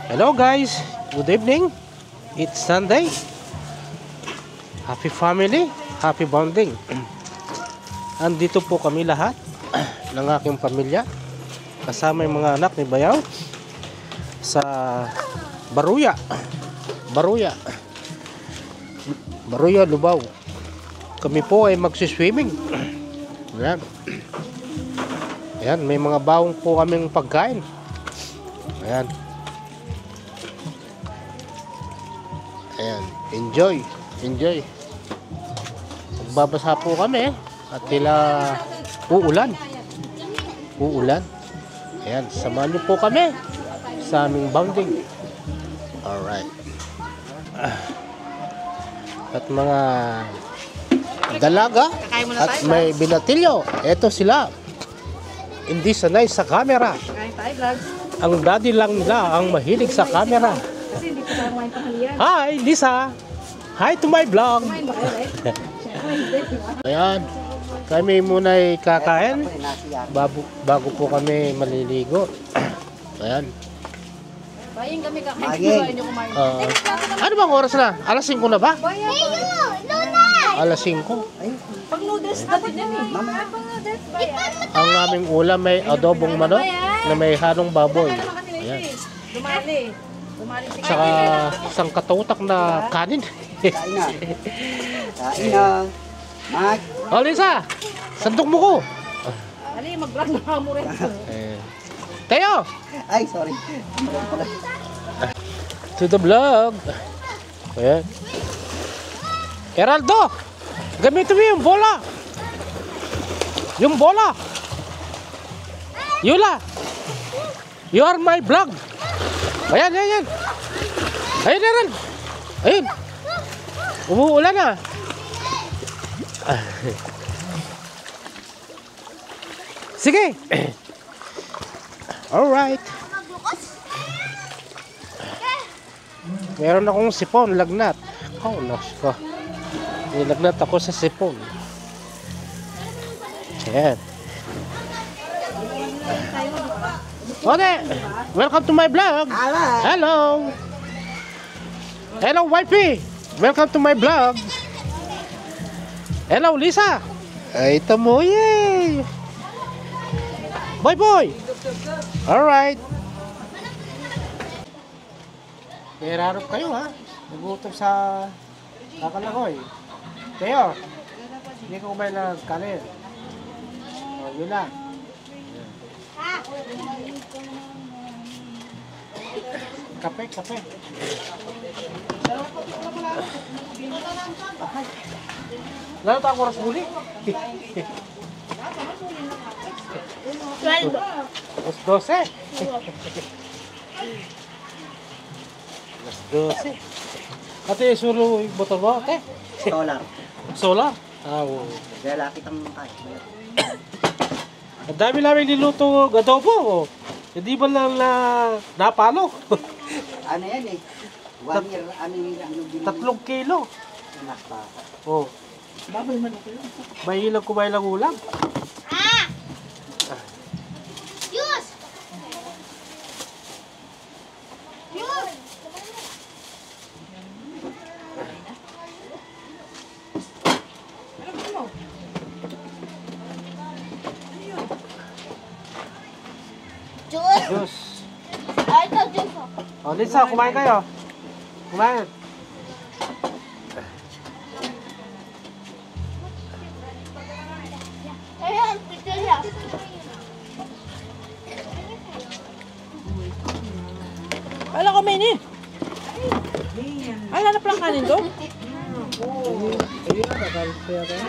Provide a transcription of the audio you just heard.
Hello guys, good evening. It's Sunday. Happy family, happy bonding. Andito po kami lahat ng aking pamilya, kasama yung mga anak ni Bayaw sa Baruya, Lubao. Kami po ay magsiswimming. Ayan. Ayan, may mga baong po kaming pagkain. Ayan. Ayan, enjoy. Magbabasa po kami at tila uulan. Ayan, samahan niyo po kami sa aming bonding. Alright. At mga dalaga at may binatilyo. Eto sila. Hindi sanay sa camera. Ang daddy lang nila ang mahilig sa camera. Hi, Lisa. Hi to my vlog. Ayan. Kami muna ay kakain bago po kami maliligo. Ayan. Ano bang oras na? Alas 5 na ba? Alas 5. Pag noodles natin yan eh. Ang aming ulam may adobong manok na may halong baboy. Ayan. Dumali. Tsaka isang katutak na kanin. Kain na. Mag. Oh, Lisa! Sandok mo ko! Ali, mag-vlog na mo rin. Tayo! Ay, sorry. To the vlog. Ayan. Geraldo! Gamitin mo yung bola! Yung bola! Yula! You are my vlog! Ayan. Ayan. Ayun! Umuulan na! Sige! Alright! Meron akong sipon, lagnat. Oh, nasko. Nilagnat ako sa sipon. Ayan. Okay, welcome to my vlog. Hello. Hello, wifey. Welcome to my vlog. Hello, Lisa. Ay, ito mo, yay. Boy. Alright. Merarap kayo, ha? Nagutom sa kakalakoy. Kayo, hindi ko kumain ng kanin. O, yun lang. Kape. Lalo tayo oras muli. 12. 12. 12. Ate, sulo yung botol mo, ate? Solar? Oo. Kaya laki tang kaya. Ang dami namin niluto adobo. Hindi ba lang napalo? Ano yan eh? 1 year, ano yung 3 kilo. nakpa. Oh. Baboy man ako yun. Mahilang kumain ng ulam. Juice. Ay, ito, juice. Oh, Lisa, kumain kayo. Kumain. Ayan, pizzeria. Kala ko may ni. Ay, hanap lang kanin to. Ayun na, kakalit kaya kayo.